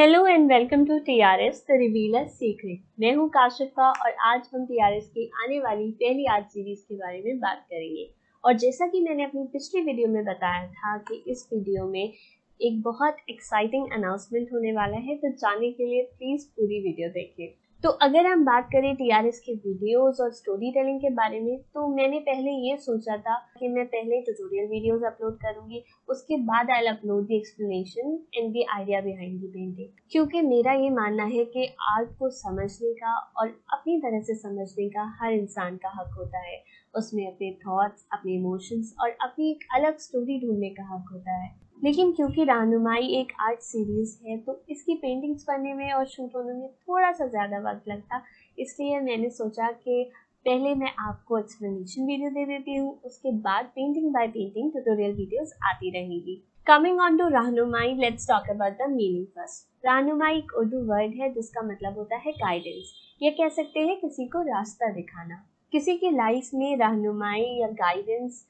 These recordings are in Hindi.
Hello and welcome to TRS the revealer secret. मैं हूं काशिफा और आज हम टीआरएस की आने वाली पहली आर्ट सीरीज के बारे में बात करेंगे। और जैसा कि मैंने अपनी पिछली वीडियो में बताया था कि इस वीडियो में एक बहुत एक्साइटिंग अनाउंसमेंट होने वाला है, तो जानने के लिए प्लीज पूरी वीडियो देखें। तो अगर हम बात करें टीआरएस के वीडियोस और स्टोरी टेलिंग के बारे में, तो मैंने पहले ये सोचा था कि मैं पहले ट्यूटोरियल वीडियोस अपलोड करूंगी, उसके बाद I will upload the explanation and the idea behind the painting. क्योंकि मेरा ये मानना है कि आर्ट को समझने का और अपनी तरह से समझने का हर इंसान का हक होता है। उसमें अपने थॉट्स, अपने इमोशंस और अपनी एक अलग स्टोरी ढूंढने का हक होता है। लेकिन क्योंकि रहनुमाई एक आर्ट सीरीज है, तो इसकी पेंटिंग्स बनने में और शूट होने में थोड़ा सा ज़्यादा वक्त लगता, इसलिए मैंने सोचा कि पहले मैं आपको एक्सप्लेनेशन वीडियो दे देती हूँ, उसके बाद painting by painting tutorial videos आती रहेंगी। कमिंग ऑन टू रहनुमाई, let's talk about the meaning first. रहनुमाई एक उर्दू वर्ड है जिसका मतलब होता है गाइडेंस, या कह सकते हैं किसी को रास्ता दिखाना। किसी की लाइफ में रहनुमाई या गाइडेंस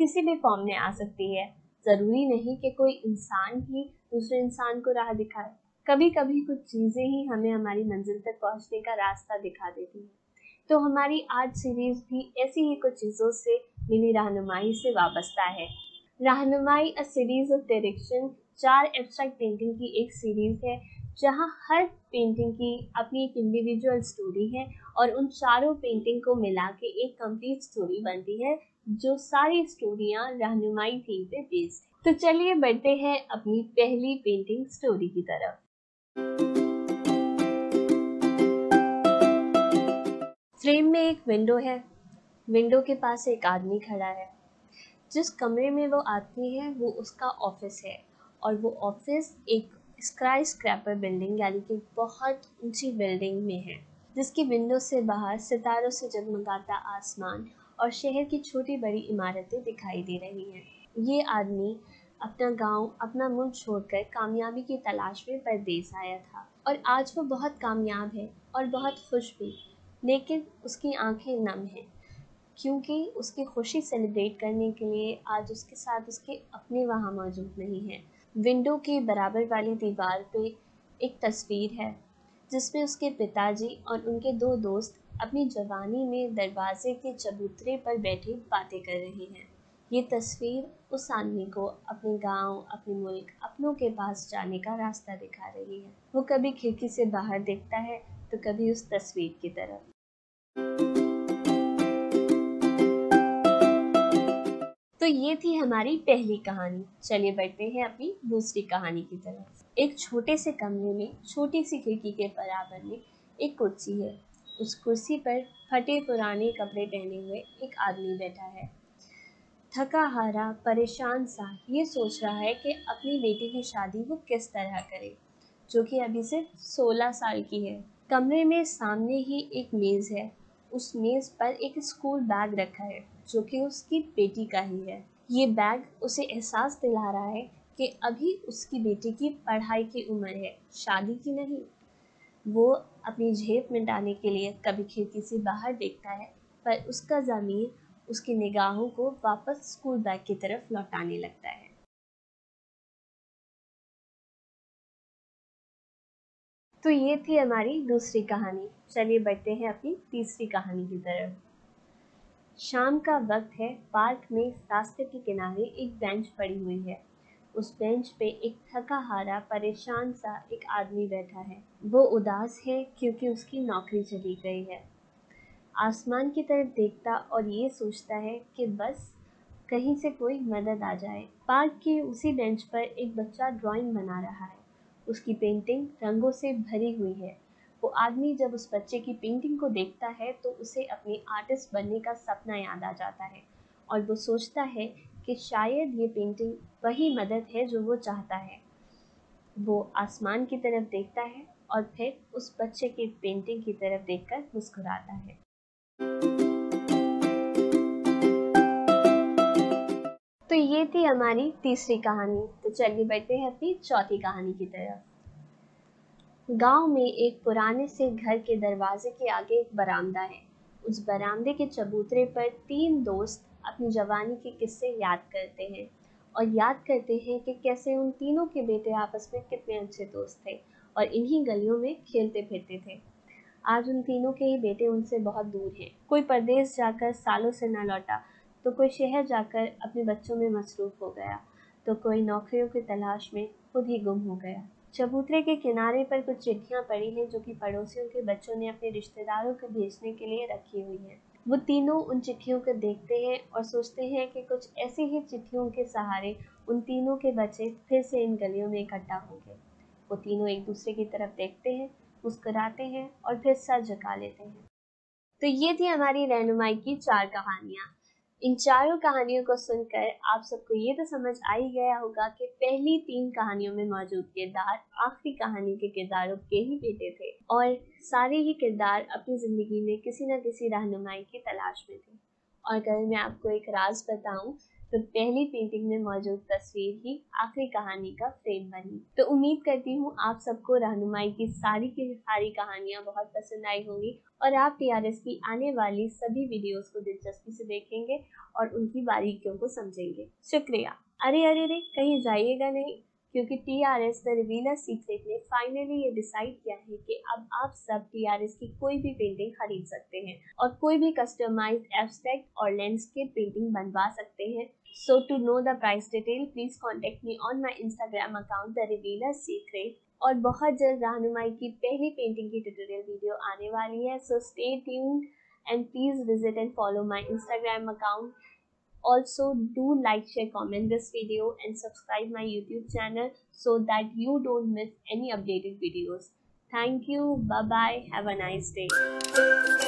किसी भी फॉर्म में आ सकती है। जरूरी नहीं कि कोई इंसान ही दूसरे इंसान को राह दिखाए। कभी कभी कुछ चीजें ही हमें हमारी मंजिल तक पहुंचने का रास्ता दिखा देती हैं। तो हमारी आर्ट सीरीज भी ऐसी ही कुछ चीजों से मिली रहनुमाई से वाबस्ता है। रहनुमाई a series of direction 4 abstract painting की एक सीरीज है, जहां हर पेंटिंग की अपनी एक इंडिविजुअल स्टोरी है और उन चारों पेंटिंग को मिला के एक कंप्लीट स्टोरी बनती है, जो सारी स्टोरियां रहनुमाई थीम पे बेस्ड है। तो चलिए बढ़ते हैं अपनी पहली पेंटिंग स्टोरी की तरफ। फ्रेम में एक विंडो है। विंडो के पास एक आदमी खड़ा है। जिस कमरे में वो आदमी है वो उसका ऑफिस है, और वो ऑफिस एक स्काई स्क्रैपर बिल्डिंग यानी कि बहुत ऊंची बिल्डिंग में है, जिसकी विंडो से बाहर सितारों से जगमगाता आसमान और शहर की छोटी बड़ी इमारतें दिखाई दे रही हैं। ये आदमी अपना गांव, अपना मुल्क छोड़कर कामयाबी की तलाश में परदेस आया था, और आज वो बहुत कामयाब है और बहुत खुश भी। लेकिन उसकी आंखें नम हैं, क्योंकि उसकी खुशी सेलिब्रेट करने के लिए आज उसके साथ उसके अपने वहाँ मौजूद नहीं है। विंडो के बराबर वाली दीवार पे एक तस्वीर है, जिसमें उसके पिताजी और उनके 2 दोस्त अपनी जवानी में दरवाजे के चबूतरे पर बैठे बातें कर रहे हैं। ये तस्वीर उस आदमी को अपने गांव, अपने मुल्क, अपनों के पास जाने का रास्ता दिखा रही है। वो कभी खिड़की से बाहर देखता है तो कभी उस तस्वीर की तरफ। तो ये थी हमारी पहली कहानी। चलिए बढ़ते हैं अपनी दूसरी कहानी की तरफ। एक छोटे से कमरे में छोटी सी खिड़की के बराबर में एक कुर्सी है। उस कुर्सी पर फटे पुराने कपड़े पहने हुए एक आदमी बैठा है। थका हारा, परेशान सा ये सोच रहा है कि अपनी बेटी की शादी वो किस तरह करे, जो कि अभी सिर्फ 16 साल की है। कमरे में सामने ही एक मेज़ है। उस मेज़ पर एक स्कूल बैग रखा है, जो कि उसकी बेटी का ही है। ये बैग उसे एहसास दिला रहा है कि अभी उसकी बेटी की पढ़ाई की उम्र है, शादी की नहीं। वो अपनी झेप मिटाने के लिए कभी खिड़की से बाहर देखता है, पर उसका ज़मीर उसकी निगाहों को वापस स्कूल बैग की तरफ लौटाने लगता है। तो ये थी हमारी दूसरी कहानी। चलिए बढ़ते हैं अपनी तीसरी कहानी की तरफ। शाम का वक्त है। पार्क में रास्ते के किनारे एक बेंच पड़ी हुई है। उस बेंच पे एक थका हारा, परेशान सा एक आदमी बैठा है। वो उदास है क्योंकि उसकी नौकरी चली गई है। आसमान की तरफ देखता और ये सोचता है कि बस कहीं से कोई मदद आ जाए। पार्क की उसी बेंच पर एक बच्चा ड्राइंग बना रहा है। उसकी पेंटिंग रंगों से भरी हुई है। वो आदमी जब उस बच्चे की पेंटिंग को देखता है तो उसे अपने आर्टिस्ट बनने का सपना याद आ जाता है, और वो सोचता है कि शायद ये पेंटिंग वही मदद है जो वो चाहता है। वो आसमान की तरफ देखता है और फिर उस बच्चे की पेंटिंग की तरफ देखकर मुस्कुराता है। तो ये थी हमारी तीसरी कहानी। तो चलिए बढ़ते हैं अपनी चौथी कहानी की तरफ। गांव में एक पुराने से घर के दरवाजे के आगे एक बरामदा है। उस बरामदे के चबूतरे पर 3 दोस्त अपनी जवानी के किस्से याद करते हैं, और याद करते हैं कि कैसे उन तीनों के बेटे आपस में कितने अच्छे दोस्त थे, और इन्हीं गलियों में खेलते फिरते थे। आज उन तीनों के ही बेटे उनसे बहुत दूर हैं। कोई परदेश जाकर सालों से न लौटा, तो कोई शहर जाकर अपने बच्चों में मसरूफ हो गया, तो कोई नौकरियों की तलाश में खुद ही गुम हो गया। चबूतरे के किनारे पर कुछ चिट्ठियां पड़ी हैं जो कि पड़ोसियों के बच्चों ने अपने रिश्तेदारों को भेजने के लिए रखी हुई हैं। वो तीनों उन चिट्ठियों को देखते हैं और सोचते हैं कि कुछ ऐसी ही चिट्ठियों के सहारे उन तीनों के बच्चे फिर से इन गलियों में इकट्ठा होंगे। वो तीनों एक दूसरे की तरफ देखते हैं, मुस्कुराते हैं और फिर सर झुका लेते हैं। तो ये थी हमारी रहनुमाई की 4 कहानियाँ। इन चारों कहानियों को सुनकर आप सबको ये तो समझ आ ही गया होगा कि पहली 3 कहानियों में मौजूद किरदार आखिरी कहानी के किरदारों के ही बेटे थे और सारे ही किरदार अपनी जिंदगी में किसी न किसी रहनुमाई की तलाश में थे। और अगर मैं आपको एक राज बताऊं तो पहली पेंटिंग में मौजूद तस्वीर ही आखिरी कहानी का फ्रेम बनी। तो उम्मीद करती हूँ आप सबको रहनुमाई की सारी कहानियाँ बहुत पसंद आई होंगी और आप टीआरएस की आने वाली सभी वीडियोस को दिलचस्पी से देखेंगे और उनकी बारीकियों को समझेंगे। शुक्रिया। अरे अरे अरे, कहीं जाइएगा नहीं, क्योंकि टीआरएस द रिवीलर सीक्रेट ने फाइनली ये डिसाइड किया है कि अब आप सब टीआरएस की कोई भी पेंटिंग खरीद सकते हैं और कोई भी कस्टमाइज्ड एब्स्ट्रैक्ट और लैंडस्केप पेंटिंग बनवा सकते हैं। So to know the price detail, please contact me on my Instagram account The Revealer Secret। और बहुत जल्द रहनुमाई की पहली पेंटिंग की ट्यूटोरियल वीडियो आने वाली है। So stay tuned and please visit and follow my Instagram account। Also do like, share, comment this video and subscribe my YouTube channel so that you don't miss any updated videos। Thank you. Bye bye. Have a nice day।